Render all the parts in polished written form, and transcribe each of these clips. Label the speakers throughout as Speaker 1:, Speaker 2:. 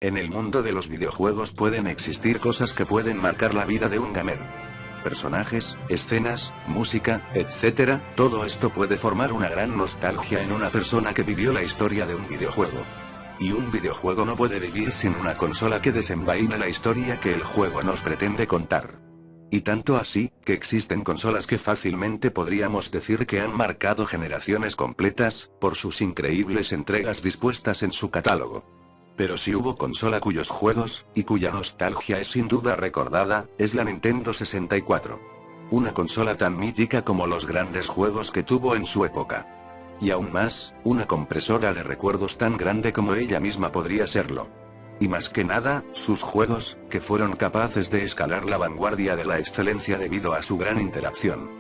Speaker 1: En el mundo de los videojuegos pueden existir cosas que pueden marcar la vida de un gamer. Personajes, escenas, música, etc. Todo esto puede formar una gran nostalgia en una persona que vivió la historia de un videojuego. Y un videojuego no puede vivir sin una consola que desenvaine la historia que el juego nos pretende contar. Y tanto así, que existen consolas que fácilmente podríamos decir que han marcado generaciones completas, por sus increíbles entregas dispuestas en su catálogo. Pero si hubo consola cuyos juegos, y cuya nostalgia es sin duda recordada, es la Nintendo 64. Una consola tan mítica como los grandes juegos que tuvo en su época. Y aún más, una compresora de recuerdos tan grande como ella misma podría serlo. Y más que nada, sus juegos, que fueron capaces de escalar la vanguardia de la excelencia debido a su gran interacción.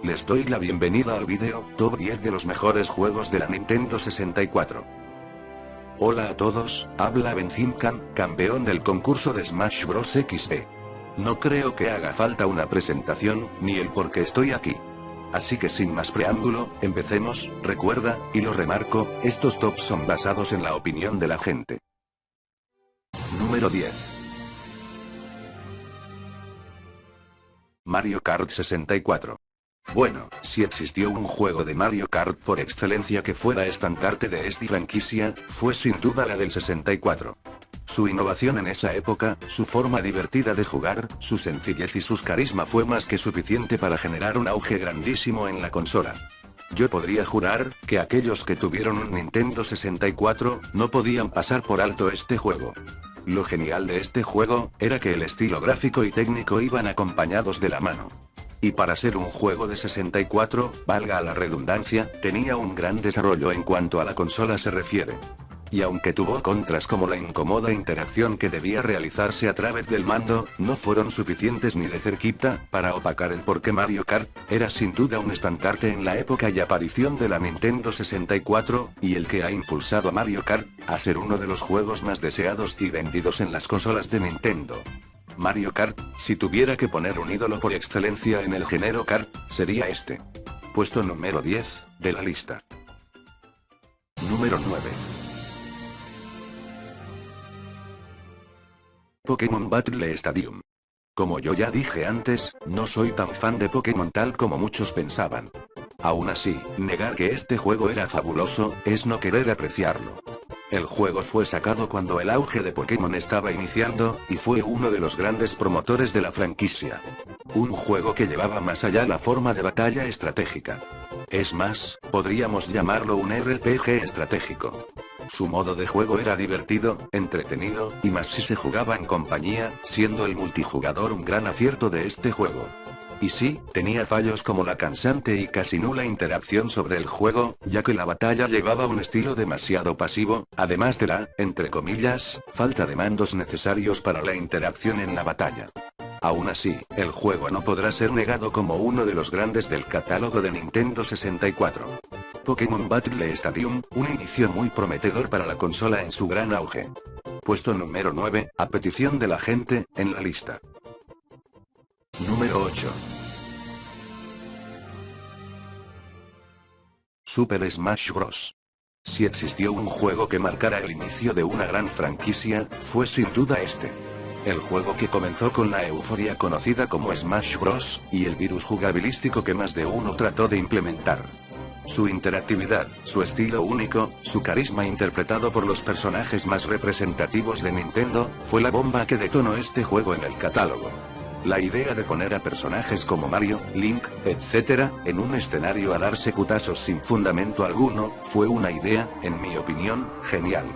Speaker 1: Les doy la bienvenida al vídeo, Top 10 de los mejores juegos de la Nintendo 64. Hola a todos, habla Benzimcan, campeón del concurso de Smash Bros. XD. No creo que haga falta una presentación, ni el por qué estoy aquí. Así que sin más preámbulo, empecemos. Recuerda, y lo remarco, estos tops son basados en la opinión de la gente. Número 10. Mario Kart 64. Bueno, si existió un juego de Mario Kart por excelencia que fuera estandarte de esta franquicia, fue sin duda la del 64. Su innovación en esa época, su forma divertida de jugar, su sencillez y su carisma fue más que suficiente para generar un auge grandísimo en la consola. Yo podría jurar, que aquellos que tuvieron un Nintendo 64, no podían pasar por alto este juego. Lo genial de este juego, era que el estilo gráfico y técnico iban acompañados de la mano. Y para ser un juego de 64, valga la redundancia, tenía un gran desarrollo en cuanto a la consola se refiere. Y aunque tuvo contras como la incómoda interacción que debía realizarse a través del mando, no fueron suficientes ni de cerquita, para opacar el por qué Mario Kart era sin duda un estandarte en la época y aparición de la Nintendo 64, y el que ha impulsado a Mario Kart a ser uno de los juegos más deseados y vendidos en las consolas de Nintendo. Mario Kart, si tuviera que poner un ídolo por excelencia en el género kart, sería este. Puesto número 10, de la lista. Número 9. Pokémon Battle Stadium. Como yo ya dije antes, no soy tan fan de Pokémon tal como muchos pensaban. Aún así, negar que este juego era fabuloso, es no querer apreciarlo. El juego fue sacado cuando el auge de Pokémon estaba iniciando, y fue uno de los grandes promotores de la franquicia. Un juego que llevaba más allá la forma de batalla estratégica. Es más, podríamos llamarlo un RPG estratégico. Su modo de juego era divertido, entretenido, y más si se jugaba en compañía, siendo el multijugador un gran acierto de este juego. Y sí, tenía fallos como la cansante y casi nula interacción sobre el juego, ya que la batalla llevaba un estilo demasiado pasivo, además de la, entre comillas, falta de mandos necesarios para la interacción en la batalla. Aún así, el juego no podrá ser negado como uno de los grandes del catálogo de Nintendo 64. Pokémon Battle Stadium, un inicio muy prometedor para la consola en su gran auge. Puesto número 9, a petición de la gente, en la lista. Número 8. Super Smash Bros. Si existió un juego que marcara el inicio de una gran franquicia, fue sin duda este. El juego que comenzó con la euforia conocida como Smash Bros. Y el virus jugabilístico que más de uno trató de implementar. Su interactividad, su estilo único, su carisma interpretado por los personajes más representativos de Nintendo, fue la bomba que detonó este juego en el catálogo. La idea de poner a personajes como Mario, Link, etc., en un escenario a darse cutazos sin fundamento alguno, fue una idea, en mi opinión, genial.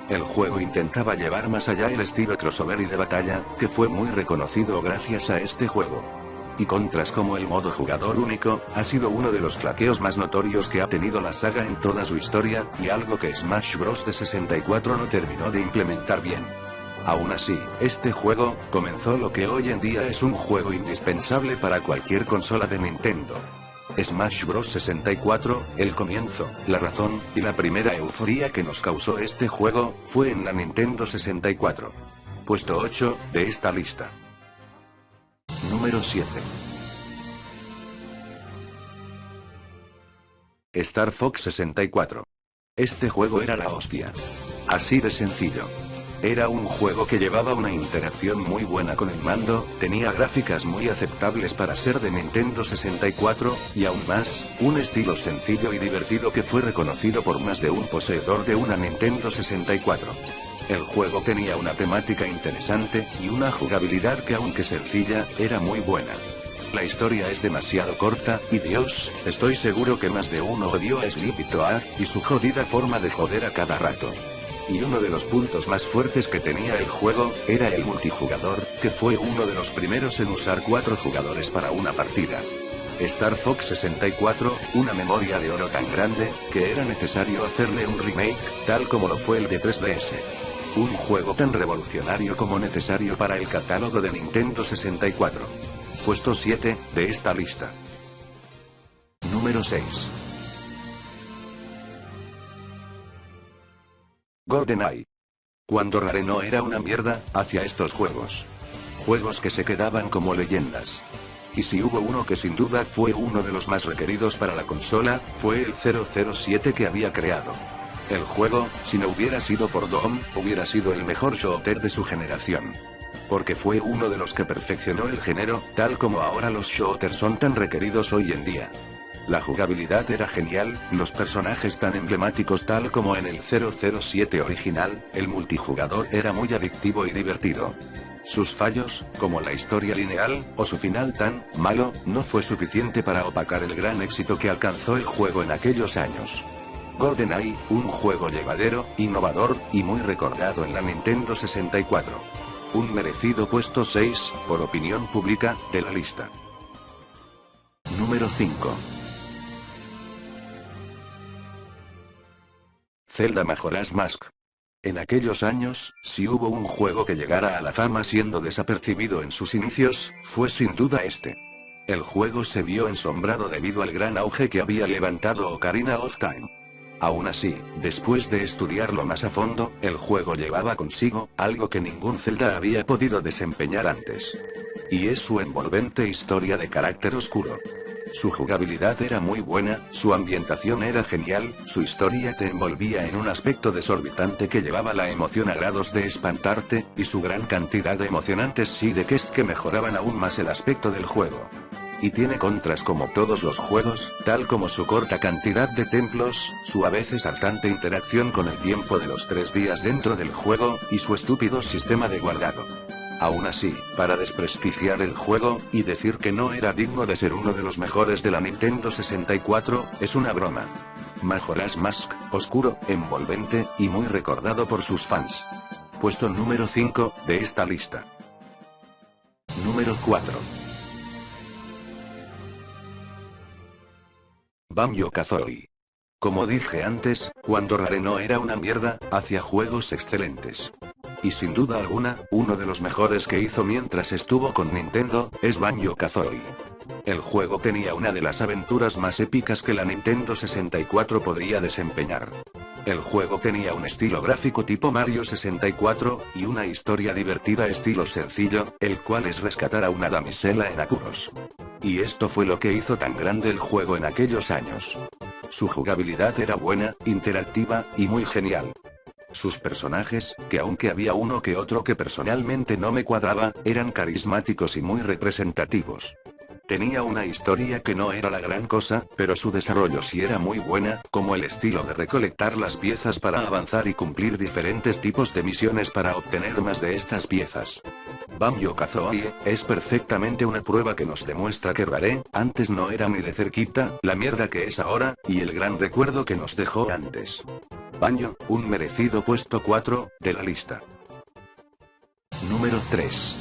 Speaker 1: El juego intentaba llevar más allá el estilo crossover y de batalla, que fue muy reconocido gracias a este juego. Y contras como el modo jugador único, ha sido uno de los flaqueos más notorios que ha tenido la saga en toda su historia, y algo que Smash Bros. De 64 no terminó de implementar bien. Aún así, este juego, comenzó lo que hoy en día es un juego indispensable para cualquier consola de Nintendo. Smash Bros. 64, el comienzo, la razón, y la primera euforia que nos causó este juego, fue en la Nintendo 64. Puesto 8, de esta lista. Número 7. Star Fox 64. Este juego era la hostia. Así de sencillo. Era un juego que llevaba una interacción muy buena con el mando, tenía gráficas muy aceptables para ser de Nintendo 64, y aún más, un estilo sencillo y divertido que fue reconocido por más de un poseedor de una Nintendo 64. El juego tenía una temática interesante, y una jugabilidad que aunque sencilla, era muy buena. La historia es demasiado corta, y Dios, estoy seguro que más de uno odió a Sleepy Toad, y su jodida forma de joder a cada rato. Y uno de los puntos más fuertes que tenía el juego, era el multijugador, que fue uno de los primeros en usar 4 jugadores para una partida. Star Fox 64, una memoria de oro tan grande, que era necesario hacerle un remake, tal como lo fue el de 3DS. Un juego tan revolucionario como necesario para el catálogo de Nintendo 64. Puesto 7, de esta lista. Número 6. GoldenEye. Cuando Rare no era una mierda, hacia estos juegos. Juegos que se quedaban como leyendas. Y si hubo uno que sin duda fue uno de los más requeridos para la consola, fue el 007 que había creado. El juego, si no hubiera sido por Dom, hubiera sido el mejor shooter de su generación. Porque fue uno de los que perfeccionó el género, tal como ahora los shooters son tan requeridos hoy en día. La jugabilidad era genial, los personajes tan emblemáticos tal como en el 007 original, el multijugador era muy adictivo y divertido. Sus fallos, como la historia lineal, o su final tan malo, no fue suficiente para opacar el gran éxito que alcanzó el juego en aquellos años. GoldenEye, un juego llevadero, innovador, y muy recordado en la Nintendo 64. Un merecido puesto 6, por opinión pública, de la lista. Número 5. Zelda Majora's Mask. En aquellos años, si hubo un juego que llegara a la fama siendo desapercibido en sus inicios, fue sin duda este. El juego se vio ensombrado debido al gran auge que había levantado Ocarina of Time. Aún así, después de estudiarlo más a fondo, el juego llevaba consigo algo que ningún Zelda había podido desempeñar antes. Y es su envolvente historia de carácter oscuro. Su jugabilidad era muy buena, su ambientación era genial, su historia te envolvía en un aspecto desorbitante que llevaba la emoción a grados de espantarte, y su gran cantidad de emocionantes sidequests que mejoraban aún más el aspecto del juego. Y tiene contras como todos los juegos, tal como su corta cantidad de templos, su a veces hartante interacción con el tiempo de los 3 días dentro del juego, y su estúpido sistema de guardado. Aún así, para desprestigiar el juego, y decir que no era digno de ser uno de los mejores de la Nintendo 64, es una broma. Majora's Mask, oscuro, envolvente, y muy recordado por sus fans. Puesto número 5, de esta lista. Número 4. Banjo-Kazooie. Como dije antes, cuando Rare no era una mierda, hacía juegos excelentes. Y sin duda alguna, uno de los mejores que hizo mientras estuvo con Nintendo, es Banjo-Kazooie. El juego tenía una de las aventuras más épicas que la Nintendo 64 podría desempeñar. El juego tenía un estilo gráfico tipo Mario 64, y una historia divertida estilo sencillo, el cual es rescatar a una damisela en apuros. Y esto fue lo que hizo tan grande el juego en aquellos años. Su jugabilidad era buena, interactiva, y muy genial. Sus personajes, que aunque había uno que otro que personalmente no me cuadraba, eran carismáticos y muy representativos. Tenía una historia que no era la gran cosa, pero su desarrollo sí era muy buena, como el estilo de recolectar las piezas para avanzar y cumplir diferentes tipos de misiones para obtener más de estas piezas. Banjo-Kazooie es perfectamente una prueba que nos demuestra que Rare, antes no era ni de cerquita, la mierda que es ahora, y el gran recuerdo que nos dejó antes. Banjo, un merecido puesto 4, de la lista. Número 3.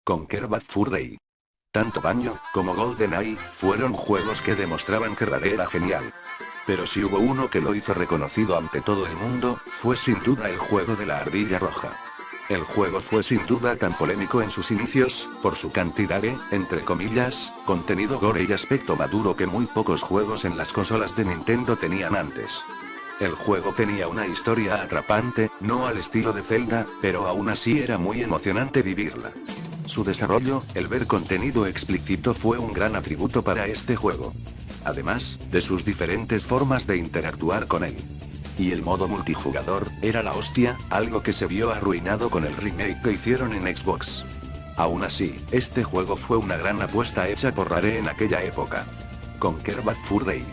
Speaker 1: Conquer Bad Fur Day. Tanto Banjo, como GoldenEye, fueron juegos que demostraban que Rare era genial. Pero si hubo uno que lo hizo reconocido ante todo el mundo, fue sin duda el juego de la ardilla roja. El juego fue sin duda tan polémico en sus inicios, por su cantidad de, entre comillas, contenido gore y aspecto maduro que muy pocos juegos en las consolas de Nintendo tenían antes. El juego tenía una historia atrapante, no al estilo de Zelda, pero aún así era muy emocionante vivirla. Su desarrollo, el ver contenido explícito fue un gran atributo para este juego. Además, de sus diferentes formas de interactuar con él. Y el modo multijugador, era la hostia, algo que se vio arruinado con el remake que hicieron en Xbox. Aún así, este juego fue una gran apuesta hecha por Rare en aquella época. Conquer Bad Fur Day.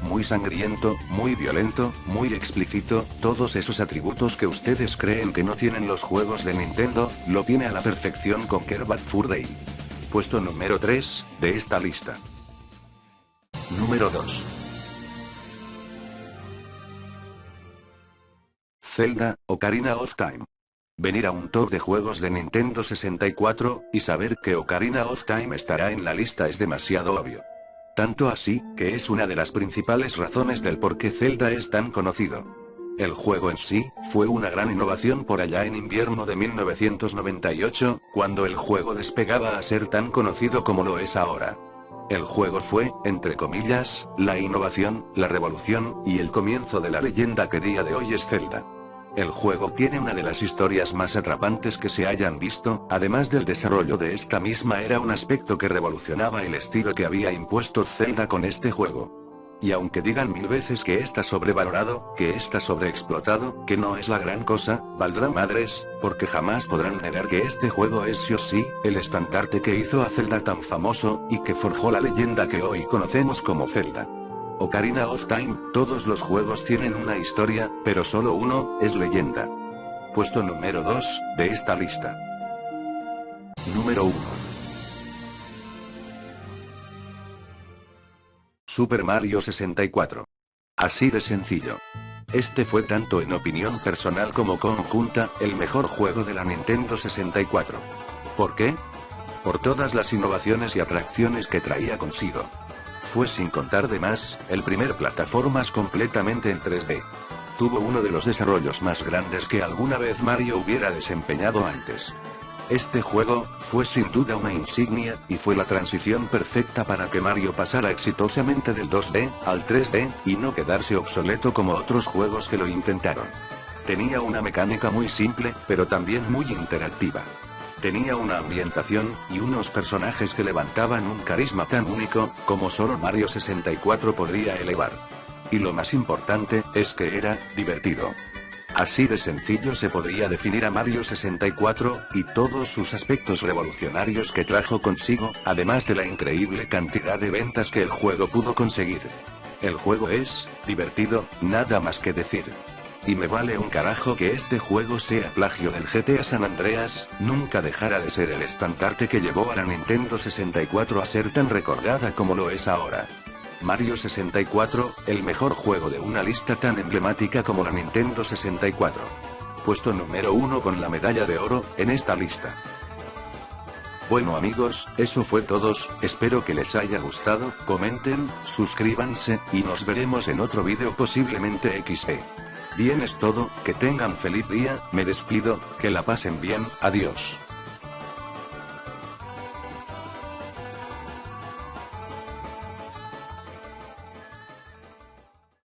Speaker 1: Muy sangriento, muy violento, muy explícito, todos esos atributos que ustedes creen que no tienen los juegos de Nintendo, lo tiene a la perfección Conquer Bad Fur Day. Puesto número 3, de esta lista. Número 2. Zelda, Ocarina of Time. Venir a un top de juegos de Nintendo 64, y saber que Ocarina of Time estará en la lista es demasiado obvio. Tanto así, que es una de las principales razones del por qué Zelda es tan conocido. El juego en sí, fue una gran innovación por allá en invierno de 1998, cuando el juego despegaba a ser tan conocido como lo es ahora. El juego fue, entre comillas, la innovación, la revolución, y el comienzo de la leyenda que día de hoy es Zelda. El juego tiene una de las historias más atrapantes que se hayan visto, además del desarrollo de esta misma era un aspecto que revolucionaba el estilo que había impuesto Zelda con este juego. Y aunque digan mil veces que está sobrevalorado, que está sobreexplotado, que no es la gran cosa, valdrá madres, porque jamás podrán negar que este juego es sí o sí, el estandarte que hizo a Zelda tan famoso, y que forjó la leyenda que hoy conocemos como Zelda. Ocarina of Time, todos los juegos tienen una historia, pero solo uno, es leyenda. Puesto número 2, de esta lista. Número 1. Super Mario 64. Así de sencillo. Este fue tanto en opinión personal como conjunta, el mejor juego de la Nintendo 64. ¿Por qué? Por todas las innovaciones y atracciones que traía consigo. Fue sin contar de más, el primer plataformas completamente en 3D. Tuvo uno de los desarrollos más grandes que alguna vez Mario hubiera desempeñado antes. Este juego, fue sin duda una insignia, y fue la transición perfecta para que Mario pasara exitosamente del 2D, al 3D, y no quedarse obsoleto como otros juegos que lo intentaron. Tenía una mecánica muy simple, pero también muy interactiva. Tenía una ambientación, y unos personajes que levantaban un carisma tan único, como solo Mario 64 podría elevar. Y lo más importante, es que era, divertido. Así de sencillo se podría definir a Mario 64, y todos sus aspectos revolucionarios que trajo consigo, además de la increíble cantidad de ventas que el juego pudo conseguir. El juego es, divertido, nada más que decir. Y me vale un carajo que este juego sea plagio del GTA San Andreas, nunca dejará de ser el estandarte que llevó a la Nintendo 64 a ser tan recordada como lo es ahora. Mario 64, el mejor juego de una lista tan emblemática como la Nintendo 64. Puesto número 1 con la medalla de oro, en esta lista. Bueno amigos, eso fue todo, espero que les haya gustado, comenten, suscríbanse, y nos veremos en otro vídeo posiblemente XD. Bien es todo, que tengan feliz día, me despido, que la pasen bien, adiós.